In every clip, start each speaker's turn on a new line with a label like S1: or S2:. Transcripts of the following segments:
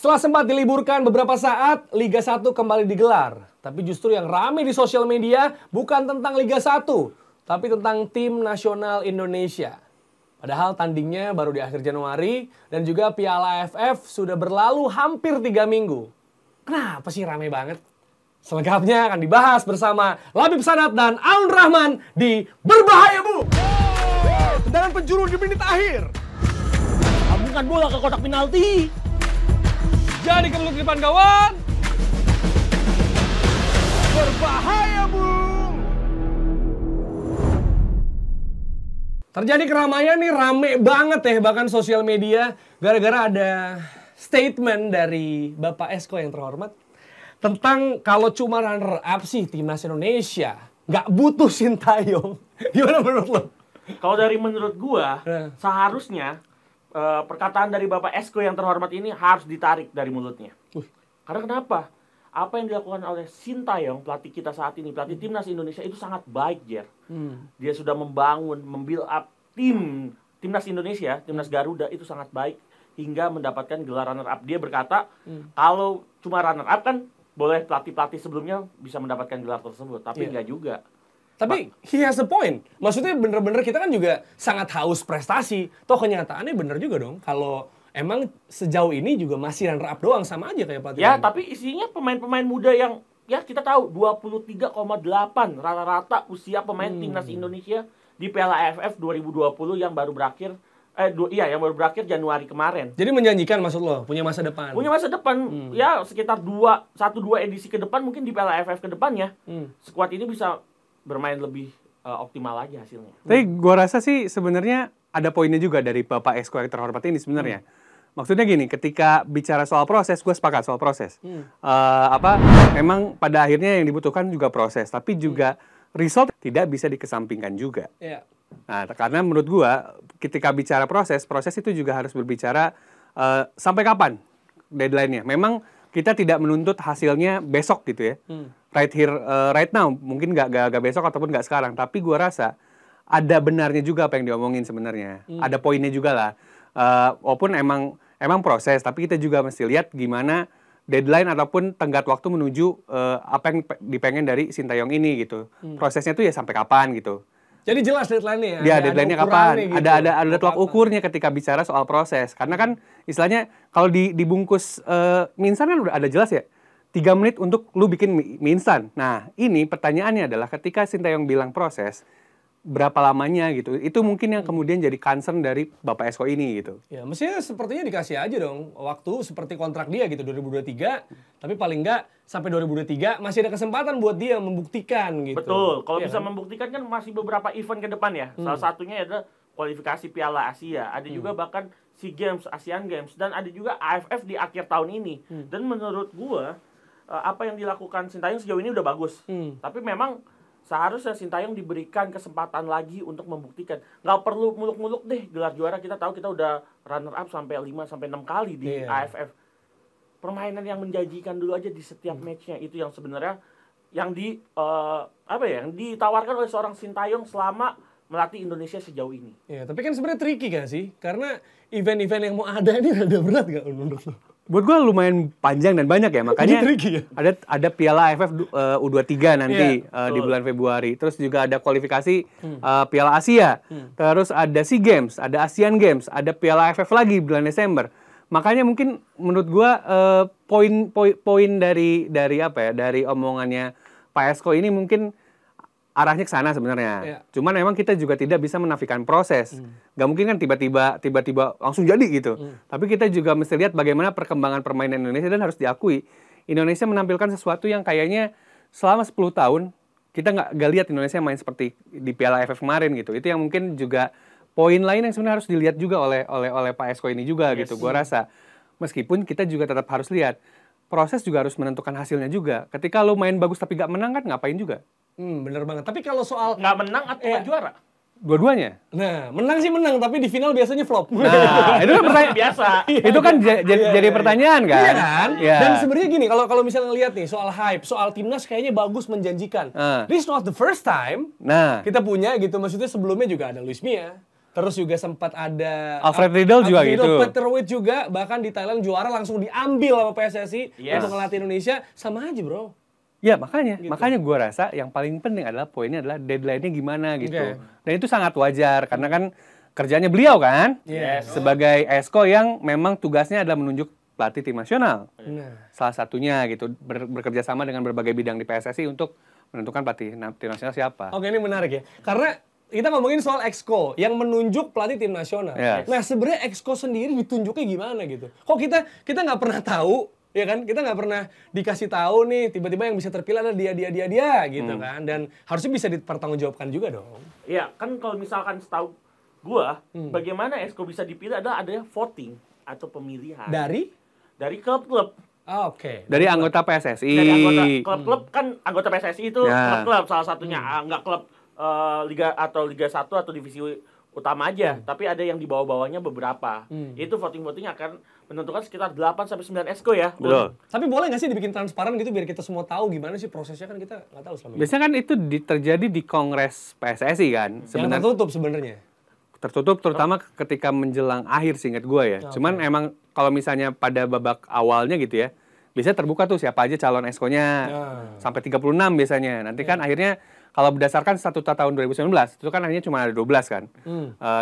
S1: Setelah sempat diliburkan beberapa saat, Liga 1 kembali digelar. Tapi justru yang ramai di sosial media bukan tentang Liga 1, tapi tentang Tim Nasional Indonesia. Padahal tandingnya baru di akhir Januari dan juga Piala AFF sudah berlalu hampir 3 minggu. Kenapa sih ramai banget? Selengkapnya akan dibahas bersama Labib Sanad dan Aun Rahman di Berbahaya Bu! Tendangan penjuru di menit akhir.
S2: Sambungkan bola ke kotak penalti.
S1: Jadi kemeluk di depan gawang. Berbahaya Bung. Terjadi keramaian nih, rame banget ya bahkan sosial media gara-gara ada statement dari Bapak Esko yang terhormat tentang kalau cuma runner up sih timnas Indonesia nggak butuh Sintayong. Gimana menurut lo?
S2: Kalau dari menurut gua, seharusnya perkataan dari Bapak Esko yang terhormat ini harus ditarik dari mulutnya. Karena kenapa? Apa yang dilakukan oleh Sintayong, pelatih kita saat ini, pelatih timnas Indonesia itu sangat baik, Jer. Dia sudah membangun, membuild up timnas Indonesia, timnas Garuda itu sangat baik hingga mendapatkan gelar runner up. Dia berkata, kalau cuma runner up kan boleh pelatih-pelatih sebelumnya bisa mendapatkan gelar tersebut, tapi enggak juga.
S1: Tapi he has a point. Maksudnya bener-bener kita kan juga sangat haus prestasi. Toh kenyataannya bener juga dong. Kalau emang sejauh ini juga masih runner up doang, sama aja kayak pelatih.
S2: Ya, tapi isinya pemain-pemain muda yang ya kita tahu 23,8 rata-rata usia pemain timnas Indonesia di Piala AFF 2020 yang baru berakhir yang baru berakhir Januari kemarin.
S1: Jadi menjanjikan maksud lo, punya masa depan.
S2: Punya masa depan. Ya sekitar 1-2 edisi ke depan mungkin di Piala AFF ke depannya. Skuad ini bisa bermain lebih optimal lagi hasilnya.
S3: Tapi gua rasa sih sebenarnya ada poinnya juga dari Bapak Esko yang terhormat ini sebenarnya. Maksudnya gini, ketika bicara soal proses, gue sepakat soal proses. Memang pada akhirnya yang dibutuhkan juga proses, tapi juga result tidak bisa dikesampingkan juga.
S1: Yeah.
S3: Nah, karena menurut gua ketika bicara proses itu juga harus berbicara sampai kapan deadline-nya. Memang kita tidak menuntut hasilnya besok gitu ya. Right here, right now. Mungkin nggak besok ataupun nggak sekarang. Tapi gua rasa ada benarnya juga apa yang diomongin sebenarnya. Ada poinnya juga lah. Walaupun emang proses, tapi kita juga mesti lihat gimana deadline ataupun tenggat waktu menuju apa yang dipengen dari Sintayong ini gitu. Prosesnya tuh ya sampai kapan gitu.
S1: Jadi jelas deadline-nya ya?
S3: Ya, deadline-nya kapan?
S1: Gitu.
S3: Ada tolak ukurnya ketika bicara soal proses. Karena kan istilahnya kalau dibungkus mie instan kan udah ada jelas ya. 3 menit untuk lu bikin mie instan. Nah, ini pertanyaannya adalah ketika Sintayong bilang proses, berapa lamanya gitu. Itu mungkin yang kemudian jadi concern dari Bapak Esko ini gitu.
S1: Ya, mestinya sepertinya dikasih aja dong waktu seperti kontrak dia gitu 2023, tapi paling enggak sampai 2023 masih ada kesempatan buat dia membuktikan gitu.
S2: Betul. Kalau
S1: ya,
S2: bisa membuktikan kan masih beberapa event ke depan ya. Salah satunya adalah kualifikasi Piala Asia. Ada juga bahkan SEA Games, Asian Games, dan ada juga AFF di akhir tahun ini. Dan menurut gua apa yang dilakukan Sintayong sejauh ini udah bagus. Tapi memang seharusnya Sintayong diberikan kesempatan lagi untuk membuktikan. Nggak perlu muluk-muluk deh gelar juara. Kita tahu kita udah runner up sampai 5-6 kali di AFF. Permainan yang menjanjikan dulu aja di setiap matchnya. Itu yang sebenarnya yang yang ditawarkan oleh seorang Sintayong selama melatih Indonesia sejauh ini.
S1: Ya, tapi kan sebenarnya tricky gak sih? Karena event-event yang mau ada ini rada berat gak menurut lo?
S3: Buat gue lumayan panjang dan banyak ya, makanya
S1: ya?
S3: ada Piala AFF U23 nanti di bulan Februari. Terus juga ada kualifikasi Piala Asia. Terus ada SEA Games, ada Asian Games, ada Piala AFF lagi bulan Desember. Makanya mungkin menurut gue poin dari omongannya Pak Esko ini mungkin arahnya ke sana sebenarnya. Cuman memang kita juga tidak bisa menafikan proses. Gak mungkin kan tiba-tiba langsung jadi gitu. Tapi kita juga mesti lihat bagaimana perkembangan permainan Indonesia, dan harus diakui Indonesia menampilkan sesuatu yang kayaknya selama 10 tahun kita nggak lihat Indonesia main seperti di Piala AFF kemarin gitu. Itu yang mungkin juga poin lain yang sebenarnya harus dilihat juga oleh Pak Esko ini juga gitu. Gua rasa meskipun kita juga tetap harus lihat proses juga harus menentukan hasilnya juga. Ketika lo main bagus tapi nggak menang kan ngapain juga.
S1: Bener banget. Tapi kalau soal
S2: Nggak menang atau nggak juara?
S3: Dua-duanya.
S1: Nah, menang sih menang, tapi di final biasanya flop.
S3: Nah, itu kan pertanyaan
S2: biasa.
S3: Itu kan jadi pertanyaan kan?
S1: Iya kan?
S3: Ya.
S1: Dan sebenarnya gini, kalau misalnya lihat nih soal hype, soal timnas kayaknya bagus, menjanjikan. This not the first time kita punya gitu. Maksudnya sebelumnya juga ada Luis Mia, Terus juga sempat ada
S3: Alfred Riedel juga gitu.
S1: Peter Witt juga, bahkan di Thailand juara langsung diambil sama PSSI untuk ngelatih Indonesia. Sama aja, bro.
S3: Ya makanya gue rasa yang paling penting adalah poinnya adalah deadline-nya gimana gitu. Dan itu sangat wajar karena kan kerjanya beliau kan sebagai Esko yang memang tugasnya adalah menunjuk pelatih tim nasional. Salah satunya gitu bekerja sama dengan berbagai bidang di PSSI untuk menentukan pelatih tim nasional siapa.
S1: Oke, ini menarik ya. Karena kita ngomongin soal Exco yang menunjuk pelatih tim nasional. Nah, sebenarnya Exco sendiri ditunjuknya gimana gitu? Kok kita nggak pernah tahu? Ya kan, kita nggak pernah dikasih tahu nih, tiba-tiba yang bisa terpilih adalah dia gitu kan, dan harusnya bisa dipertanggungjawabkan juga dong.
S2: Iya, kan kalau misalkan setahu gua, bagaimana Exco bisa dipilih adalah adanya voting atau pemilihan dari klub-klub.
S1: Oke.
S3: Dari anggota PSSI.
S2: Dari anggota klub-klub kan anggota PSSI itu klub-klub salah satunya, nggak klub Liga 1 atau divisi utama aja, tapi ada yang di bawah-bawahnya beberapa. Itu voting-voting akan menentukan sekitar 8-9 Exco ya.
S3: Betul.
S1: Tapi boleh nggak sih dibikin transparan gitu biar kita semua tahu gimana sih prosesnya, kan kita nggak tahu selama ini.
S3: Biasanya kan itu terjadi di Kongres PSSI kan.
S1: Yang tertutup sebenarnya.
S3: Tertutup terutama ketika menjelang akhir seingat gue ya. Cuman emang kalau misalnya pada babak awalnya gitu ya, biasanya terbuka tuh siapa aja calon Exco-nya. Sampai 36 biasanya. Nanti kan akhirnya kalau berdasarkan statuta tahun 2019, itu kan akhirnya cuma ada 12 kan.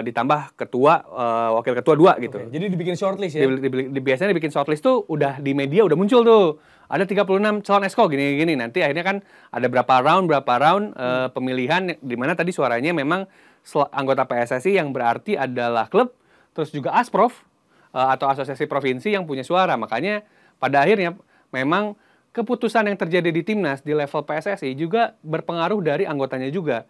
S3: Ditambah ketua, wakil ketua 2 gitu.
S1: Jadi dibikin shortlist ya?
S3: Biasanya dibikin shortlist tuh udah di media udah muncul tuh. Ada 36 calon Exco gini-gini. Nanti akhirnya kan ada berapa round pemilihan di mana tadi suaranya memang anggota PSSI yang berarti adalah klub, terus juga Asprof atau asosiasi provinsi yang punya suara. Makanya pada akhirnya memang keputusan yang terjadi di timnas di level PSSI juga berpengaruh dari anggotanya juga.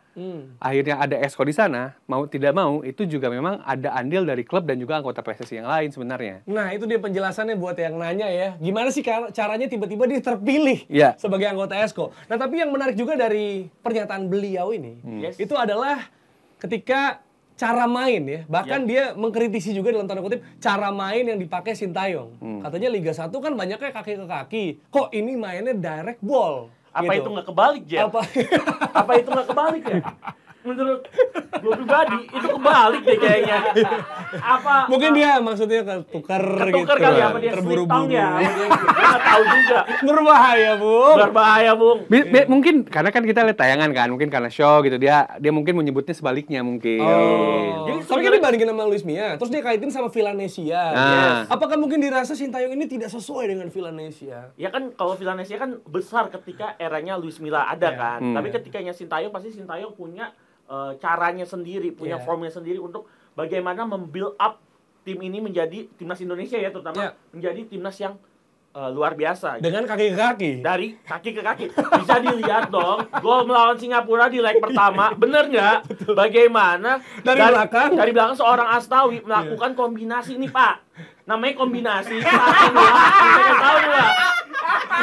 S3: Akhirnya ada Exco di sana, mau tidak mau itu juga memang ada andil dari klub dan juga anggota PSSI yang lain sebenarnya.
S1: Nah, itu dia penjelasannya buat yang nanya ya. Gimana sih caranya tiba-tiba dia terpilih sebagai anggota Exco. Nah, tapi yang menarik juga dari pernyataan beliau ini, itu adalah ketika cara main ya. Bahkan dia mengkritisi juga dalam tanda kutip cara main yang dipakai Sintayong. Katanya Liga 1 kan banyaknya kaki ke kaki. Kok ini mainnya direct ball?
S2: Apa
S1: gitu.
S2: itu nggak kebalik, Jen? Apa itu nggak kebalik ya? Menurut gue pribadi itu kebalik deh kayaknya.
S1: Mungkin dia maksudnya ketukar gitu.
S2: Kali apa dia terburu-buru ya? Nggak tahu juga.
S1: Berbahaya, Bung.
S3: Mungkin karena kan kita lihat tayangan kan, mungkin karena show gitu dia mungkin menyebutnya sebaliknya mungkin.
S1: Jadi tapi kan dibandingin sama Luis Mia, terus dia kaitin sama Villanesia. Apakah mungkin dirasa Sintayong ini tidak sesuai dengan Villanesia?
S2: Ya kan kalau Villanesia kan besar ketika eranya Luis Milla ada kan. Tapi ketikanya Sintayong pasti Sintayong punya caranya sendiri, punya formnya sendiri untuk bagaimana membuild up tim ini menjadi timnas Indonesia ya, terutama menjadi timnas yang luar biasa.
S1: Dengan kaki ke kaki.
S2: Dari kaki ke kaki. Bisa dilihat dong, gol melawan Singapura di leg pertama, bener nggak? Bagaimana dari belakang seorang Astawi melakukan kombinasi nih Pak. Namanya kombinasi. Tahu nggak?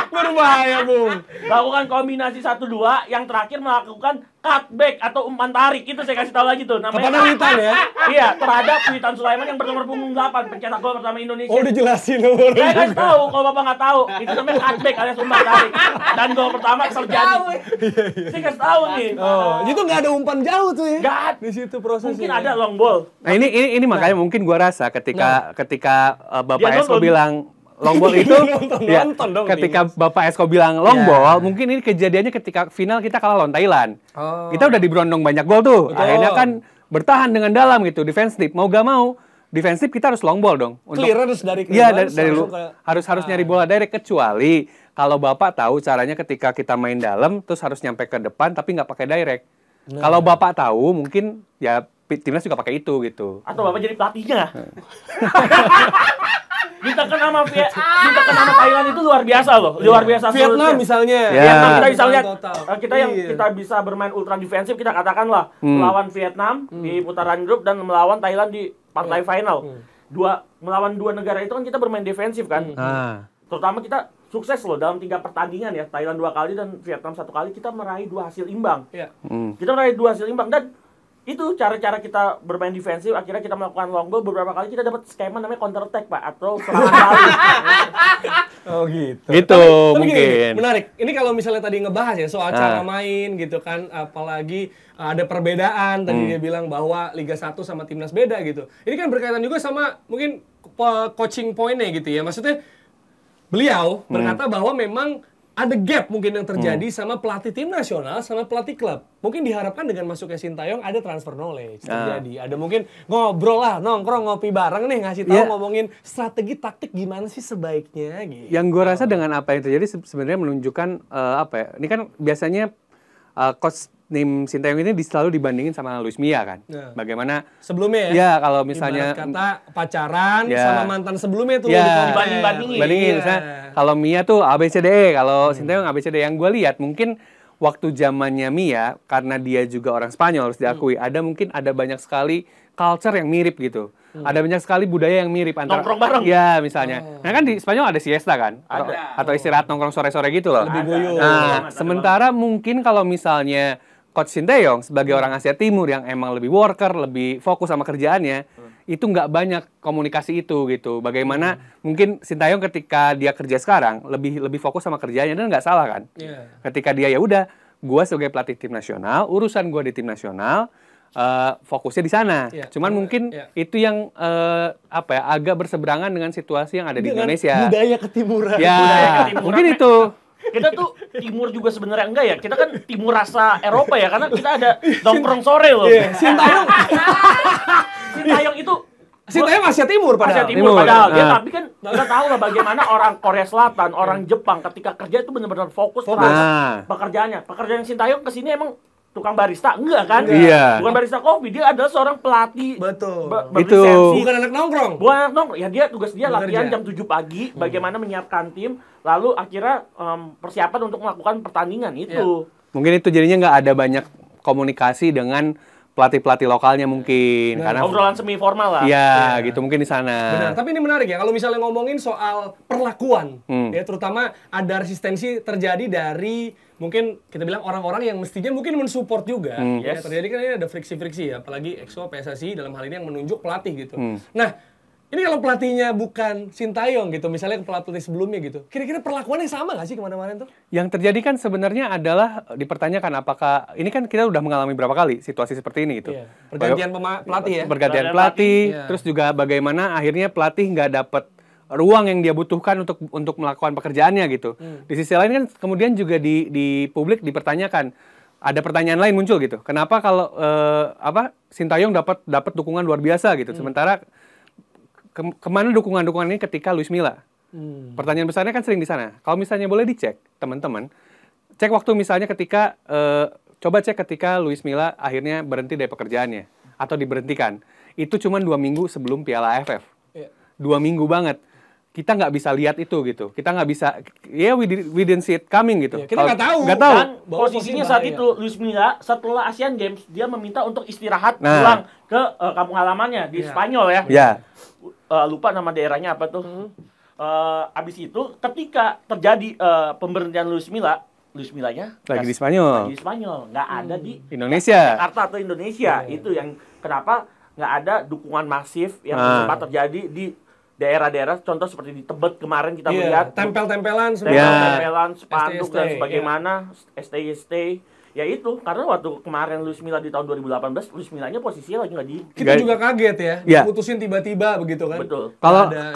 S1: Berbahaya, Bung.
S2: Lakukan kombinasi 1-2, yang terakhir melakukan cutback atau umpan tarik. Itu saya kasih tahu lagi tuh namanya.
S1: Kepada Witan ya?
S2: Iya, terhadap Witan Sulaiman yang bernomor punggung 8, pencetak gol pertama Indonesia.
S1: Oh, udah jelasin nomornya.
S2: Saya kasih tahu kalau Bapak nggak tahu. Itu namanya cutback alias umpan tarik. Dan gol pertama terjadi. Saya kasih tahu nih.
S1: Oh, itu nggak ada umpan jauh tuh ya?
S2: Nggak.
S1: Di situ prosesnya.
S2: Mungkin ada long ball.
S3: Nah, ini makanya mungkin gua rasa ketika Bapak Esko bilang long ball itu ketika Bapak Esko bilang long ball, mungkin ini kejadiannya ketika final kita kalah lawan Thailand. Kita udah diberondong banyak gol tuh. Akhirnya kan bertahan dengan dalam gitu, defensif. Mau gak mau, defensif kita harus long ball dong.
S1: Clearance dari
S3: harus nyari bola direct, kecuali kalau Bapak tahu caranya ketika kita main dalam terus harus nyampe ke depan tapi nggak pakai direct. Kalau Bapak tahu mungkin ya timnas juga pakai itu gitu.
S2: Atau Bapak jadi pelatihnya. Ditekan sama Thailand itu luar biasa loh. Luar biasa.
S1: Vietnam misalnya.
S2: Vietnam kita bisa lihat. Kita bisa bermain ultra defensif, kita katakanlah melawan Vietnam di putaran grup dan melawan Thailand di partai final. Melawan dua negara itu kan kita bermain defensif kan. Terutama kita sukses loh dalam 3 pertandingan ya. Thailand 2 kali dan Vietnam 1 kali, kita meraih 2 hasil imbang. Kita meraih 2 hasil imbang dan itu cara-cara kita bermain defensif, akhirnya kita melakukan long ball, beberapa kali kita dapat skema namanya counter attack Pak, atau serangan balik.
S1: Oh gitu.
S3: Gitu,
S1: Tapi
S3: mungkin.
S1: gini, menarik. Ini kalau misalnya tadi ngebahas ya soal cara main gitu kan, apalagi ada perbedaan. Tadi dia bilang bahwa Liga 1 sama Timnas beda gitu. Ini kan berkaitan juga sama mungkin coaching point-nya gitu ya. Maksudnya beliau berkata bahwa memang ada gap mungkin yang terjadi sama pelatih tim nasional sama pelatih klub. Mungkin diharapkan dengan masuknya Sintayong ada transfer knowledge terjadi. Ada mungkin ngobrol lah, nongkrong ngopi bareng nih, ngasih tahu ngomongin strategi taktik gimana sih sebaiknya gitu.
S3: Yang gue rasa dengan apa yang terjadi sebenarnya menunjukkan apa ya? Ini kan biasanya coach tim Sintayong ini selalu dibandingin sama Luis Milla kan. Bagaimana
S1: sebelumnya ya?
S3: Ya kalau misalnya
S1: ibarat kata pacaran sama mantan sebelumnya tuh
S2: dibanding-bandingin.
S3: Bandingin misalnya kalau Mia tuh ABCDE, kalau Sintayong ABCDE. Yang gue lihat mungkin waktu zamannya Mia, karena dia juga orang Spanyol harus diakui, ada banyak sekali culture yang mirip gitu. Ada banyak sekali budaya yang mirip antara
S2: nongkrong bareng.
S3: Ya, misalnya. Nah kan di Spanyol ada siesta kan? Atau istirahat nongkrong sore-sore gitu loh.
S1: Lebih guyup.
S3: Nah, sementara mungkin kalau misalnya Coach Sintayong sebagai orang Asia Timur yang emang lebih worker, lebih fokus sama kerjaannya, itu nggak banyak komunikasi itu gitu. Bagaimana mungkin Sintayong ketika dia kerja sekarang lebih fokus sama kerjaannya, dan nggak salah kan? Ketika dia ya udah, gue sebagai pelatih tim nasional, urusan gue di tim nasional, fokusnya di sana. Cuman mungkin itu yang agak berseberangan dengan situasi yang ada di Indonesia.
S1: Budaya ketimuran.
S3: Ya,
S2: Budaya ketimuran.
S3: mungkin itu.
S2: Kita tuh timur juga sebenarnya enggak ya. Kita kan timur rasa Eropa ya, karena kita ada nongkrong sore loh. Sintayong itu
S1: Sintayong Asia Timur padahal.
S2: Asia Timur padahal. Ya, tapi kan kita tahu lah bagaimana orang Korea Selatan, orang Jepang ketika kerja itu benar-benar fokus terhadap pekerjaannya. Pekerjaan Sintayong kesini emang tukang barista enggak kan?
S3: Iya.
S2: Bukan barista kopi, dia adalah seorang pelatih.
S1: Betul.
S3: Itu.
S1: Bukan anak nongkrong.
S2: Bukan anak nongkrong. Ya dia tugas dia
S1: Bekerja.
S2: latihan jam 7 pagi, bagaimana menyiapkan tim, lalu akhirnya persiapan untuk melakukan pertandingan itu.
S3: Mungkin itu jadinya nggak ada banyak komunikasi dengan pelatih-pelatih lokalnya mungkin. Karena
S2: Obrolan semi formal lah.
S3: Iya, gitu mungkin di sana.
S1: Benar, tapi ini menarik ya kalau misalnya ngomongin soal perlakuan, ya terutama ada resistensi terjadi dari mungkin kita bilang orang-orang yang mestinya mungkin mensupport juga. Ya, terjadi kan ini ada friksi-friksi ya, apalagi EXO PSSI dalam hal ini yang menunjuk pelatih gitu. Nah, ini kalau pelatihnya bukan Sintayong gitu, misalnya pelatih sebelumnya gitu, kira-kira perlakuannya sama nggak sih kemana-mana tuh?
S3: Yang terjadi kan sebenarnya adalah dipertanyakan apakah ini kan kita udah mengalami berapa kali situasi seperti ini gitu.
S1: Iya. Pergantian pelatih ya.
S3: Pergantian pelatih, terus juga bagaimana akhirnya pelatih nggak dapat ruang yang dia butuhkan untuk melakukan pekerjaannya gitu. Di sisi lain kan kemudian juga di publik dipertanyakan, ada pertanyaan lain muncul gitu. Kenapa kalau Sintayong dapat dukungan luar biasa gitu, sementara kemana dukungan-dukungan ini ketika Luis Milla? Pertanyaan besarnya kan sering di sana. Kalau misalnya boleh dicek, teman-teman, cek waktu misalnya ketika, coba cek ketika Luis Milla akhirnya berhenti dari pekerjaannya, atau diberhentikan. Itu cuma 2 minggu sebelum Piala AFF. 2 minggu banget. Kita nggak bisa lihat itu gitu. Kita nggak bisa, we didn't see it coming gitu.
S1: Kita nggak tahu.
S3: Nggak tahu.
S2: Dan posisinya saat itu Luis Milla setelah Asian Games dia meminta untuk istirahat pulang ke kampung halamannya di Spanyol ya.
S3: Ya.
S2: Lupa nama daerahnya apa tuh. Abis itu ketika terjadi pemberhentian Luis Millanya
S3: Lagi di Spanyol.
S2: Lagi di Spanyol, nggak ada di
S3: Indonesia.
S2: Jakarta atau Indonesia. Itu yang kenapa nggak ada dukungan masif yang sempat terjadi di daerah-daerah, contoh seperti di Tebet kemarin kita melihat
S1: tempel-tempelan,
S2: spanduk dan sebagaimana, stay. Ya itu, karena waktu kemarin Luis Milla di tahun 2018, Luis Millanya posisinya lagi nggak di...
S1: Kita juga kaget ya, diputusin tiba-tiba begitu kan.
S2: Betul.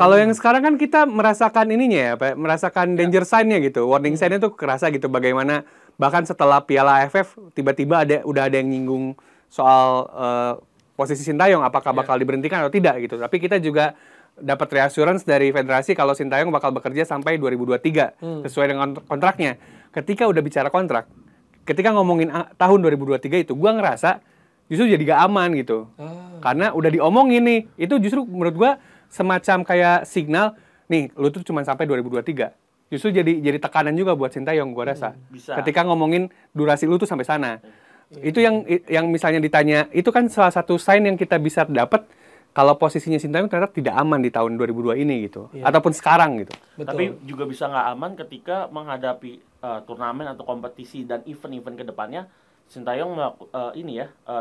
S3: Kalau yang sekarang kan kita merasakan ininya ya, merasakan danger sign-nya gitu, warning sign-nya tuh kerasa gitu, bagaimana bahkan setelah Piala AFF tiba-tiba udah ada yang nyinggung soal posisi Sintayong, apakah bakal diberhentikan atau tidak gitu. Tapi kita juga dapat reassurance dari federasi kalau Sintayong bakal bekerja sampai 2023 sesuai dengan kontraknya. Ketika udah bicara kontrak, ketika ngomongin tahun 2023 itu, gua ngerasa justru jadi gak aman gitu. Karena udah diomongin nih, itu justru menurut gua semacam kayak signal, nih lu tuh cuma sampai 2023. Justru jadi tekanan juga buat Sintayong gua rasa.
S2: Bisa.
S3: Ketika ngomongin durasi lu tuh sampai sana. Itu yang misalnya ditanya, itu kan salah satu sign yang kita bisa dapat kalau posisinya Sintayong ternyata tidak aman di tahun 2002 ini gitu, ataupun sekarang gitu.
S1: Betul.
S2: Tapi juga bisa nggak aman ketika menghadapi turnamen atau kompetisi dan event-event kedepannya, Sintayong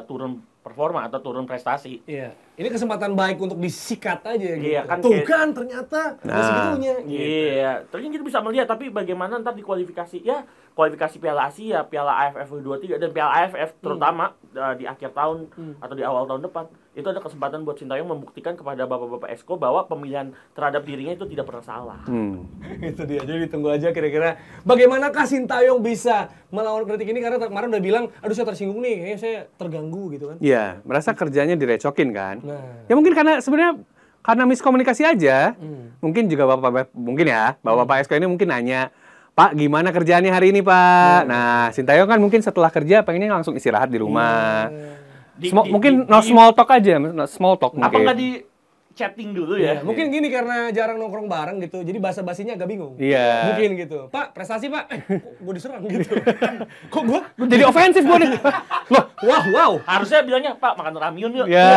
S2: turun performa atau turun prestasi.
S1: Iya. Ini kesempatan baik untuk disikat aja gitu.
S2: Iya, kan
S1: Tuh
S2: kayak-
S1: kan ternyata ada segitunya. Gitu.
S2: Iya, terus kita bisa melihat tapi bagaimana ntar di kualifikasi Piala Asia, Piala AFF U23 dan Piala AFF terutama di akhir tahun atau di awal tahun depan itu ada kesempatan buat Sintayong membuktikan kepada bapak-bapak Esko bahwa pemilihan terhadap dirinya itu tidak pernah salah.
S1: Itu dia. Jadi ditunggu aja kira-kira bagaimanakah Sintayong bisa melawan kritik ini karena kemarin udah bilang, aduh saya tersinggung nih, kayaknya saya terganggu gitu kan.
S3: Iya, merasa kerjanya direcokin kan.
S1: Nah.
S3: Ya mungkin karena miskomunikasi aja. Mungkin juga Bapak Esko ini mungkin nanya, "Pak, gimana kerjaannya hari ini, Pak?" Nah, Sintayong kan mungkin setelah kerja pengennya langsung istirahat di rumah. Mungkin small talk aja, small talk
S2: Apa
S3: mungkin.
S2: nggak di chatting dulu
S1: Ya,
S2: ya?
S1: mungkin gini karena jarang nongkrong bareng gitu, jadi basa-basinya agak bingung.
S3: Iya.
S1: Mungkin gitu. Pak, prestasi Pak. Kok gue diserang gitu. Kok gue?
S3: Jadi ofensif gue nih. Loh,
S1: Wow.
S2: Harusnya bilangnya, "Pak, makan ramyun yuk."
S3: ya.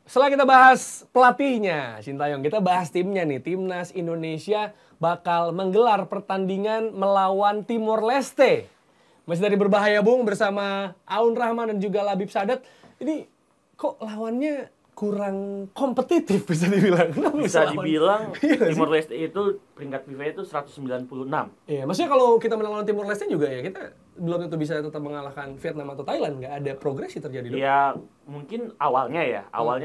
S1: Setelah kita bahas pelatihnya, Sintayong, kita bahas timnya nih. Timnas Indonesia bakal menggelar pertandingan melawan Timor Leste. Masih dari Berbahaya Bung bersama Aun Rahman dan juga Labib Sadat. Ini kok lawannya kurang kompetitif bisa dibilang. Kenapa
S2: Bisa
S1: lawan?
S2: dibilang
S1: Iya nggak sih?
S2: Timor Leste itu peringkat FIFA itu 196.
S1: Iya, maksudnya kalau kita menang lawan Timor Leste juga ya kita belum tentu bisa tetap mengalahkan Vietnam atau Thailand. Nggak ada progresi terjadi dong.
S2: Ya mungkin awalnya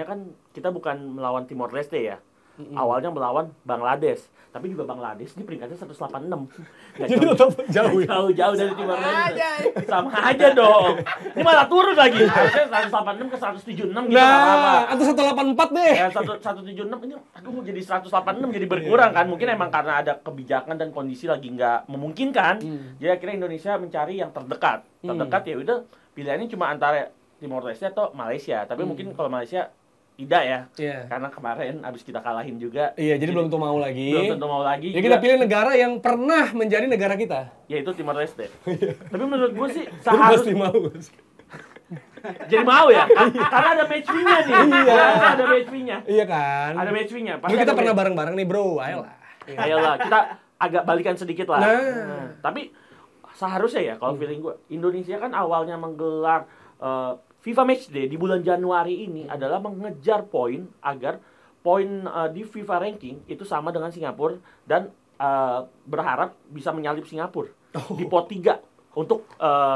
S2: kan kita bukan melawan Timor Leste ya. Awalnya melawan Bangladesh. Tapi juga Bangladesh ini peringkatnya 186. Nggak
S1: Jadi tetap jauh ya?
S2: jauh dari Timor Leste. Sama aja dong. Ini malah turun lagi. Harusnya 186 ke 176 gitu.
S1: Nah, atau 184 deh.
S2: Ya 176 ini aduh jadi 186 jadi berkurang kan. Mungkin emang karena ada kebijakan dan kondisi lagi nggak memungkinkan. Jadi akhirnya Indonesia mencari yang terdekat. Terdekat ya udah pilihannya cuma antara Timor Leste atau Malaysia. Tapi mungkin kalau Malaysia tidak ya.
S1: Iya.
S2: Karena kemarin abis kita kalahin juga.
S1: Iya, jadi belum tentu mau lagi.
S2: Belum tentu mau lagi.
S1: Jadi kita pilih negara yang pernah menjadi negara kita.
S2: Yaitu Timor Leste. Tapi menurut gue sih
S1: Lu
S2: seharusnya
S1: pasti mau.
S2: jadi mau ya. Karena ada match fee-nya nih.
S1: Iya.
S2: Karena ada match fee-nya.
S1: Iya kan?
S2: Ada match fee-nya.
S1: Ini kita pernah bareng-bareng nih bro, ayolah.
S2: Ayolah, kita agak balikan sedikit lah.
S1: Nah.
S2: Tapi seharusnya ya kalau feeling gue, Indonesia kan awalnya menggelar FIFA Matchday di bulan Januari ini adalah mengejar poin agar poin di FIFA ranking itu sama dengan Singapura dan berharap bisa menyalip Singapura di pot 3 untuk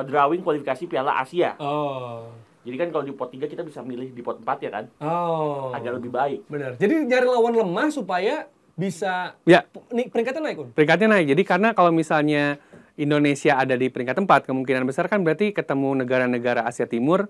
S2: drawing kualifikasi Piala Asia.
S1: Oh.
S2: Jadi kan kalau di pot 3 kita bisa milih di pot 4 ya kan?
S1: Oh.
S2: Agar lebih baik.
S1: Benar. Jadi nyari lawan lemah supaya bisa
S3: Ya,
S1: peringkatnya naik, Un.
S3: peringkatnya naik. Jadi karena kalau misalnya Indonesia ada di peringkat 4, kemungkinan besar kan berarti ketemu negara-negara Asia Timur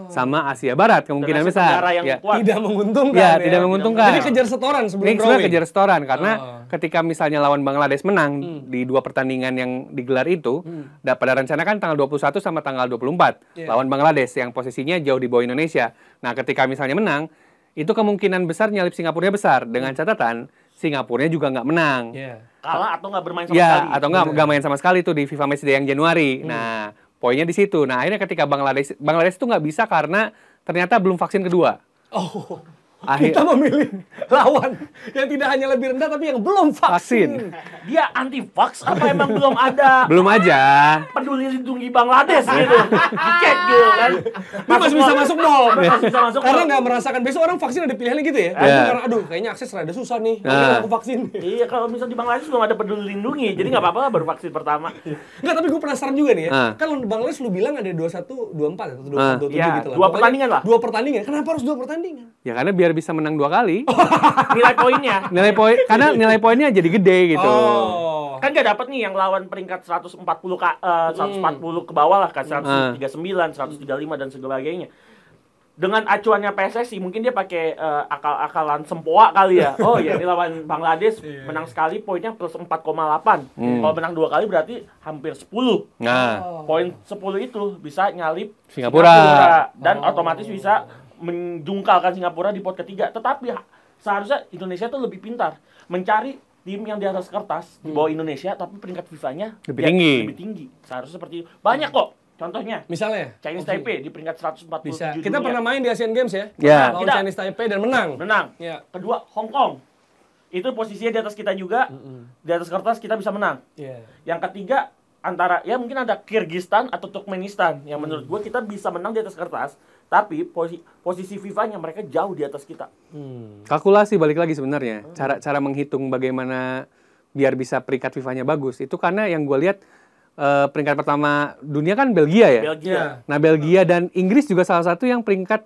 S3: sama Asia Barat, kemungkinan
S2: Asia
S3: besar.
S2: Tenggara yang
S3: Ya.
S2: kuat.
S1: Tidak menguntungkan.
S3: Ya, tidak menguntungkan.
S1: Jadi kejar setoran sebelum
S3: Ini sebenarnya
S1: drawing.
S3: kejar setoran karena ketika misalnya lawan Bangladesh menang di 2 pertandingan yang digelar itu, pada rencana kan tanggal 21 sama tanggal 24
S1: Iya.
S3: lawan Bangladesh yang posisinya jauh di bawah Indonesia. Nah, ketika misalnya menang, itu kemungkinan besar nyalip Singapura besar dengan catatan Singapura juga nggak menang.
S1: Iya.
S2: Kalah atau nggak bermain sama
S3: Ya,
S2: sekali.
S3: atau nggak main sama sekali tuh di FIFA Matchday yang Januari. Nah, poinnya di situ. Nah, akhirnya ketika Bangladesh itu nggak bisa karena ternyata belum vaksin kedua.
S1: Oh.
S3: Akhir-
S1: Kita memilih lawan yang tidak hanya lebih rendah tapi yang belum vaksin.
S2: Dia anti vax apa emang belum ada
S3: Belum aja.
S2: peduli lindungi Bangladesh gitu. Cek gitu kan.
S1: Dia masih bisa masuk mall.
S2: Masih bisa masuk
S1: Karena
S2: mall.
S1: nggak merasakan besok orang vaksin ada pilihannya gitu ya.
S3: Iya.
S1: Karena aduh kayaknya akses rada susah nih.
S3: Nah.
S1: Nah. Aku vaksin.
S2: Iya, kalau misal di Bangladesh belum ada peduli lindungi, jadi nggak apa-apa lah baru vaksin pertama.
S1: Enggak, tapi gue penasaran juga nih ya.
S3: Ah.
S1: Kan Bangladesh lu bilang ada 21, 24 atau 24, 27
S2: Ya,
S1: gitu lah.
S2: dua
S1: Pokoknya
S2: pertandingan lah.
S1: 2 pertandingan. Kenapa harus 2 pertandingan?
S3: Ya karena biar bisa menang 2 kali.
S2: Nilai poinnya.
S3: Karena nilai poinnya jadi gede gitu.
S1: Oh.
S2: Kan nggak dapat nih yang lawan peringkat 140 ke bawah lah kan 139, 135 dan sebagainya. Dengan acuannya PSSI mungkin dia pakai akal-akalan sempoa kali ya. Oh ya, ini lawan Bangladesh menang sekali poinnya plus 4,8. Kalau menang 2 kali berarti hampir 10.
S3: Nah,
S2: Poin 10 itu bisa nyalip
S3: Singapura.
S2: dan otomatis bisa menjungkalkan Singapura di pot ketiga. Tetapi seharusnya Indonesia tuh lebih pintar mencari tim yang di atas kertas di bawah Indonesia tapi peringkat FIFA-nya
S3: Lebih tinggi.
S2: Lebih tinggi. Seharusnya seperti itu. Banyak kok. Contohnya
S1: Misalnya
S2: Chinese Taipei di peringkat 147
S1: bisa.
S2: dunia.
S1: Kita pernah main di Asian Games ya.
S3: Ya.
S1: Lawan
S2: Kita-
S1: Chinese Taipei dan menang.
S2: menang.
S1: Ya.
S2: Kedua Hong Kong. Itu posisinya di atas kita juga. Di atas kertas kita bisa menang.
S1: Iya.
S2: Yang ketiga antara ya mungkin ada Kyrgyzstan atau Turkmenistan yang menurut gue kita bisa menang di atas kertas, tapi posisi FIFA-nya mereka jauh di atas kita.
S3: Kalkulasi balik lagi sebenarnya. Cara menghitung bagaimana biar bisa peringkat FIFA-nya bagus. Itu karena yang gue lihat peringkat pertama dunia kan Belgia ya.
S2: Belgia.
S3: Nah, Belgia dan Inggris juga salah satu yang peringkat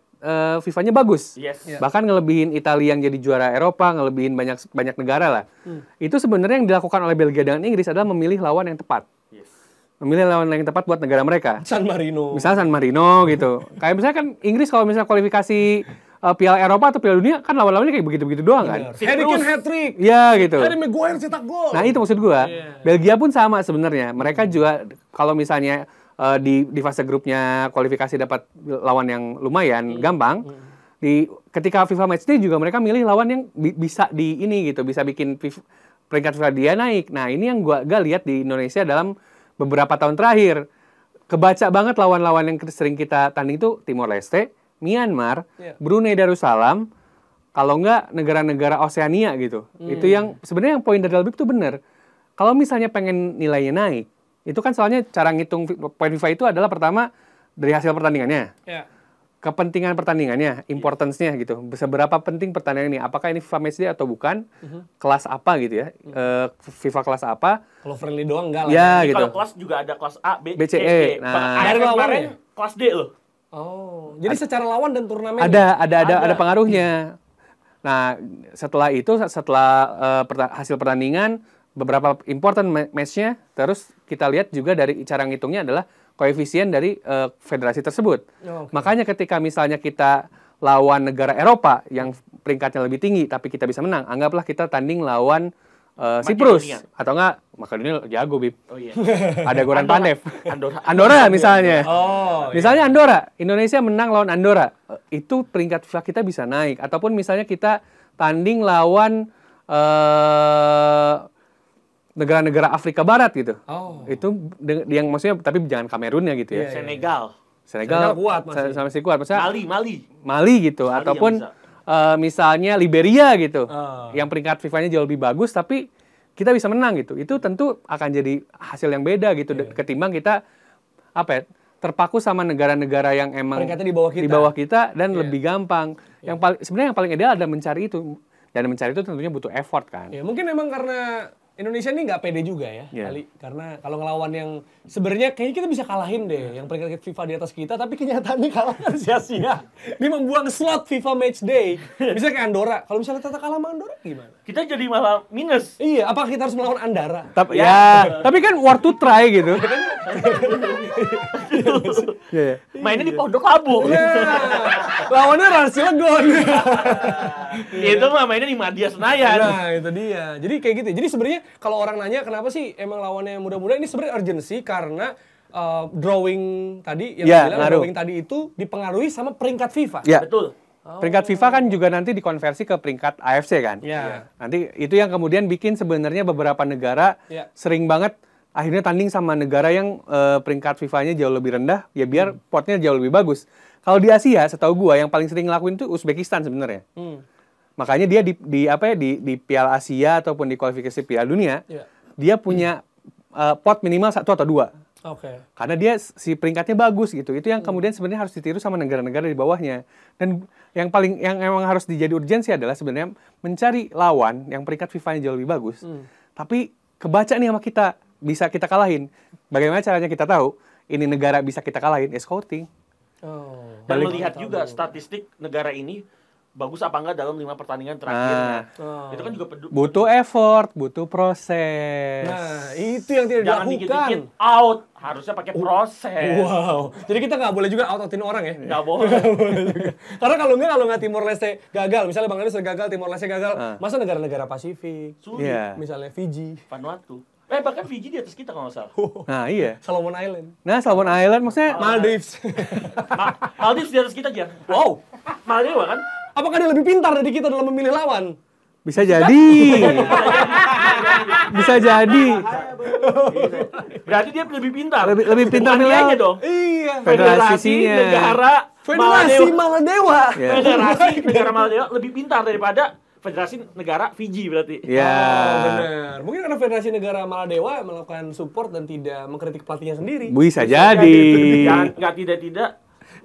S3: FIFA-nya bagus.
S2: Yes.
S3: Bahkan ngelebihin Italia yang jadi juara Eropa, ngelebihin banyak negara lah. Itu sebenarnya yang dilakukan oleh Belgia dan Inggris adalah memilih lawan yang tepat.
S2: Yes.
S3: Memilih lawan yang tepat buat negara mereka.
S1: San Marino.
S3: Misalnya San Marino gitu. Kayak misalnya kan Inggris kalau misalnya kualifikasi Piala Eropa atau Piala Dunia kan lawan-lawannya kayak begitu-begitu doang kan.
S1: Harry Kane hat-trick.
S3: Iya gitu.
S1: Harry Maguire cetak gol.
S3: Nah itu maksud gua. Belgia pun sama sebenarnya. Mereka juga kalau misalnya di fase grupnya kualifikasi dapat lawan yang lumayan gampang. Ketika FIFA Matchday juga mereka milih lawan yang bisa di ini gitu, bisa bikin peringkat FIFA dia naik. Nah ini yang gua lihat di Indonesia dalam beberapa tahun terakhir. Kebaca banget lawan-lawan yang sering kita tanding itu Timor Leste, Myanmar, Brunei Darussalam, kalau enggak negara-negara Oseania gitu. Itu yang sebenarnya yang poin dari Dalbik itu benar. Kalau misalnya pengen nilainya naik, itu kan soalnya cara ngitung poin FIFA itu adalah pertama dari hasil pertandingannya. Kepentingan pertandingannya, importance-nya gitu. Seberapa penting pertandingan ini? Apakah ini FIFA Matchday atau bukan? Kelas apa gitu ya? FIFA kelas apa?
S1: Kalau friendly doang enggak lah.
S3: Ya,
S2: Jadi
S3: gitu.
S2: kalau kelas juga ada kelas A, B,
S3: B, C,
S2: C,
S3: E.
S2: D.
S3: Nah.
S2: Dari
S1: Dari
S2: kemarin
S1: lawannya?
S2: kelas D loh.
S1: Oh, jadi secara lawan dan turnamen.
S3: Ada pengaruhnya. Nah, setelah itu, hasil pertandingan, beberapa important match-nya, terus kita lihat juga dari cara ngitungnya adalah koefisien dari federasi tersebut. Makanya ketika misalnya kita lawan negara Eropa yang peringkatnya lebih tinggi, tapi kita bisa menang, anggaplah kita tanding lawan Siprus. Atau enggak, Makedonia jago, Bib.
S2: Oh iya.
S3: Ada Goran Pandev.
S2: Andorra
S3: misalnya.
S1: Oh,
S3: Misalnya Andorra, Indonesia menang lawan Andorra, itu peringkat FIFA kita bisa naik. Ataupun misalnya kita tanding lawan negara-negara Afrika Barat gitu. Itu yang maksudnya, tapi jangan Kamerun ya gitu ya.
S2: Senegal
S3: kuat masih kuat. Maksudnya
S2: Mali
S3: gitu.
S2: Mali
S3: Ataupun misalnya Liberia gitu. Yang peringkat FIFA-nya jauh lebih bagus, tapi kita bisa menang gitu. Itu tentu akan jadi hasil yang beda gitu. Ketimbang kita terpaku sama negara-negara yang emang
S1: peringkatnya di
S3: bawah kita dan lebih gampang. Sebenarnya yang paling ideal adalah mencari itu. Dan mencari itu tentunya butuh effort kan.
S1: Ya, mungkin emang karena Indonesia ini nggak pede juga ya, kali. Karena kalau ngelawan yang sebenarnya kayaknya kita bisa kalahin deh, yang peringkat FIFA di atas kita, tapi kenyataannya kalah kan sia-sia. Dia membuang slot FIFA Matchday. Misalnya kayak Andorra, kalau misalnya kita kalah sama Andorra gimana?
S2: Kita jadi malah minus.
S1: Iya, apakah kita harus melawan Andorra?
S3: Tapi kan worth to try gitu.
S2: Mainnya di Pondok Labu.
S1: Lawannya Rans Cilegon.
S2: Itu mah mainnya di Madia Senayan.
S1: Nah, itu dia. Jadi kayak gitu. Jadi sebenarnya kalau orang nanya kenapa sih emang lawannya muda-muda, ini sebenarnya urgency karena drawing tadi yang bilang drawing tadi itu dipengaruhi sama peringkat FIFA.
S3: Ya.
S2: Betul.
S3: Peringkat FIFA kan juga nanti dikonversi ke peringkat AFC kan. Nanti itu yang kemudian bikin sebenarnya beberapa negara sering banget akhirnya tanding sama negara yang peringkat FIFA-nya jauh lebih rendah, ya biar potnya jauh lebih bagus. Kalau di Asia, setahu gua yang paling sering ngelakuin itu Uzbekistan sebenarnya. Makanya dia di Piala Asia ataupun di kualifikasi Piala Dunia, dia punya pot minimal 1 atau 2. Karena dia si peringkatnya bagus gitu. Itu yang kemudian sebenarnya harus ditiru sama negara-negara di bawahnya. Dan yang emang harus dijadi urgensi adalah sebenarnya mencari lawan yang peringkat FIFA-nya jauh lebih bagus. Tapi kebaca nih sama kita, bisa kita kalahin. Bagaimana caranya kita tahu ini negara bisa kita kalahin? Scouting.
S2: Dan melihat juga statistik negara ini bagus apa enggak dalam 5 pertandingan terakhir. Itu kan juga
S3: butuh effort, butuh proses.
S1: Nah, itu yang tidak
S2: jangan
S1: dilakukan.
S2: dikit-dikit out, harusnya pakai proses.
S1: Wow. Jadi kita nggak boleh juga out-outin orang ya?
S2: Nggak boleh.
S1: Karena kalau nggak Timor Leste gagal, misalnya Bangladesh gagal, Timor Leste gagal, masa negara-negara Pasifik, misalnya Fiji,
S2: Vanuatu. Bahkan Fiji di atas kita kalau nggak salah.
S3: Nah, iya.
S1: Solomon Island.
S3: Nah, Solomon Island maksudnya
S1: Maldives.
S2: Maldives di atas kita aja. Wow. Maldives kan?
S1: Apakah dia lebih pintar dari kita dalam memilih lawan?
S3: Bisa jadi. Bisa jadi.
S2: Berarti dia lebih pintar.
S3: Lebih pintar
S2: nilainya dong.
S1: Iya.
S2: Federasi negara
S1: Federasi Maladewa.
S2: Federasi negara Maladewa lebih pintar daripada Federasi Negara Fiji berarti.
S3: Ya.
S1: Oh, benar. Mungkin karena Federasi Negara Maladewa melakukan support dan tidak mengkritik pelatihnya sendiri.
S3: Bisa jadi.
S2: Jangan nggak tidak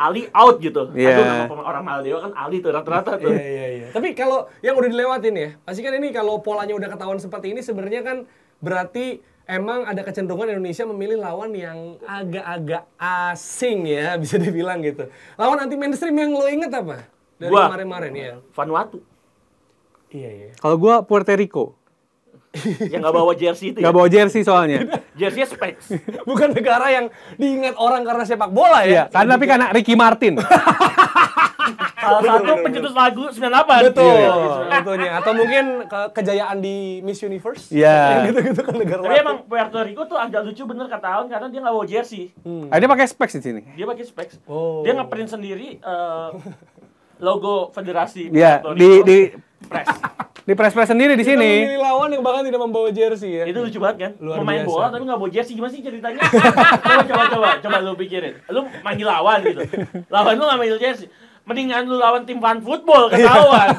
S2: Ali out gitu.
S3: Iya.
S2: Aduh, nama pemain orang Maladewa kan Ali tuh rata-rata tuh.
S1: Iya. Tapi kalau yang udah dilewatin ya, pasti kan ini kalau polanya udah ketahuan seperti ini sebenarnya kan berarti emang ada kecenderungan Indonesia memilih lawan yang agak-agak asing ya, bisa dibilang gitu. Lawan anti mainstream yang lo inget apa? Dari
S2: Gua.
S1: kemarin-kemarin ya.
S2: Vanuatu
S1: Iya.
S3: Kalau gua Puerto Rico.
S2: yang nggak bawa jersey itu.
S3: Nggak bawa jersey soalnya.
S2: Jersey specs.
S1: Bukan negara yang diingat orang karena sepak bola
S3: Iya,
S1: ya.
S3: tapi karena Ricky Martin.
S2: Salah satu pencetus lagu 98.
S1: Betul,
S2: Iya.
S1: betulnya. Atau mungkin kejayaan di Miss Universe.
S3: Iya.
S1: Yang gitu-gitu kan negara
S2: Tapi
S1: lain.
S2: emang Puerto Rico tuh agak lucu bener kata Aon karena dia nggak bawa jersey.
S3: Dia pakai specs di sini.
S2: Dia pakai specs.
S1: Oh.
S2: Dia ngeprint sendiri logo federasi
S3: Iya,
S2: Puerto
S3: di
S2: Rico.
S3: di
S2: press.
S3: di press sendiri di
S1: Kita
S3: sini.
S1: memilih lawan yang bahkan tidak membawa jersey ya.
S2: Itu lucu banget kan?
S1: Luar
S2: Pemain
S1: biasa.
S2: bola tapi nggak bawa jersey gimana sih ceritanya? coba lu pikirin. Lu manggil lawan gitu. Lawan lu nggak manggil jersey. Mendingan lu lawan tim fan football ketahuan.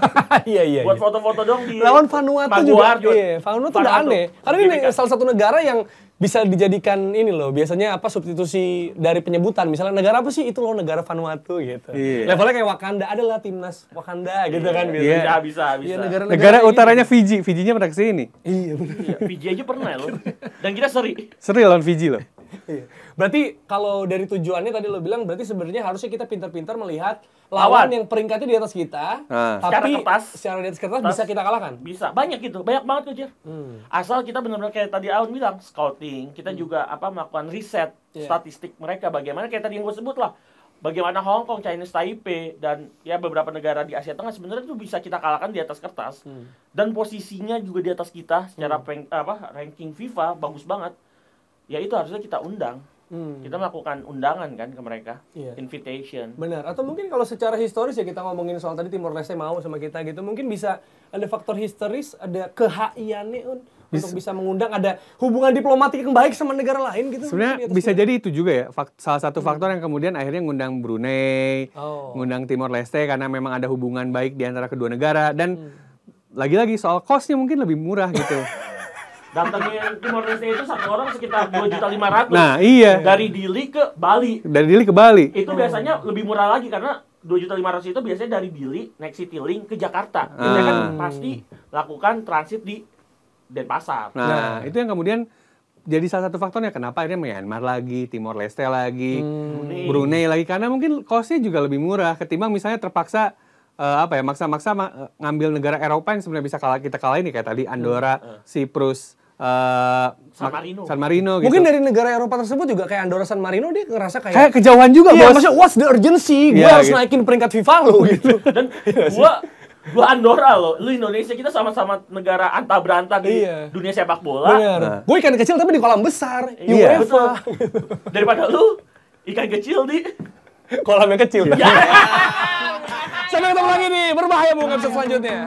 S1: Iya.
S2: Buat foto-foto dong di
S1: Lawan Vanuatu juga.
S2: Maguire.
S1: Iya, Vanuatu udah aneh. Karena ini salah satu negara yang bisa dijadikan ini loh, biasanya apa substitusi dari penyebutan. Misalnya negara apa sih? Itu loh negara Vanuatu gitu.
S3: Iya.
S1: Levelnya kayak Wakanda, adalah timnas Wakanda gitu kan biasanya.
S3: Iya.
S2: Bisa.
S1: Iya,
S3: Negara utaranya Fiji. Fijinya pernah kesini.
S1: Iya, benar.
S2: Iya, Fiji aja pernah loh. Dan kita seri.
S3: Seri lawan Fiji loh.
S1: Iya. Berarti kalau dari tujuannya tadi lo bilang berarti sebenarnya harusnya kita pintar-pintar melihat lawan yang peringkatnya di atas kita, tapi secara di atas kertas bisa kita kalahkan.
S2: Bisa, banyak gitu, banyak banget tuh Jer. Asal kita benar-benar kayak tadi Aun bilang, scouting, kita juga melakukan riset statistik mereka, bagaimana kayak tadi yang gue sebut lah, bagaimana Hong Kong, Chinese Taipei dan ya beberapa negara di Asia Tengah sebenarnya tuh bisa kita kalahkan di atas kertas, dan posisinya juga di atas kita secara ranking FIFA bagus banget. Ya itu harusnya kita undang. Kita melakukan undangan kan ke mereka, invitation.
S1: Benar. Atau mungkin kalau secara historis ya kita ngomongin soal tadi Timor Leste mau sama kita gitu, mungkin bisa ada faktor historis, ada kehakiannya untuk bisa mengundang, ada hubungan diplomatik yang baik sama negara lain gitu.
S3: Sebenarnya bisa jadi itu juga ya, salah satu faktor yang kemudian akhirnya ngundang Brunei, ngundang Timor Leste karena memang ada hubungan baik di antara kedua negara, dan lagi-lagi soal cost-nya mungkin lebih murah gitu.
S2: Datangnya Timor Leste itu satu orang sekitar 2.500.000.
S3: Nah, iya.
S2: Dari Dili ke Bali.
S3: Dari Dili ke Bali.
S2: Itu biasanya lebih murah lagi karena 2.500.000 itu biasanya dari Dili naik Citylink ke Jakarta. Kita kan pasti lakukan transit di Denpasar.
S3: Nah, itu yang kemudian jadi salah satu faktornya kenapa akhirnya Myanmar lagi, Timor Leste lagi, Brunei lagi, karena mungkin cost-nya juga lebih murah ketimbang misalnya terpaksa maksa-maksa ngambil negara Eropa yang sebenarnya bisa kita kalahin nih kayak tadi Andorra, Siprus,
S2: San
S3: Marino gitu.
S1: Mungkin dari negara Eropa tersebut juga kayak Andorra, San Marino dia ngerasa
S3: kayak kejauhan juga,
S1: iya,
S3: Bos.
S1: maksudnya what's the urgency? Gue harus naikin peringkat FIFA lo gitu.
S2: Dan gua Andorra loh, lu Indonesia, kita sama-sama negara anta berantah di dunia sepak bola.
S1: Bener. Gue ikan kecil tapi di kolam besar.
S2: Iya, betul. Daripada lu ikan kecil di
S1: kolam yang kecil.
S2: Ya.
S1: Sampai ketemu lagi nih, berbahaya episode selanjutnya.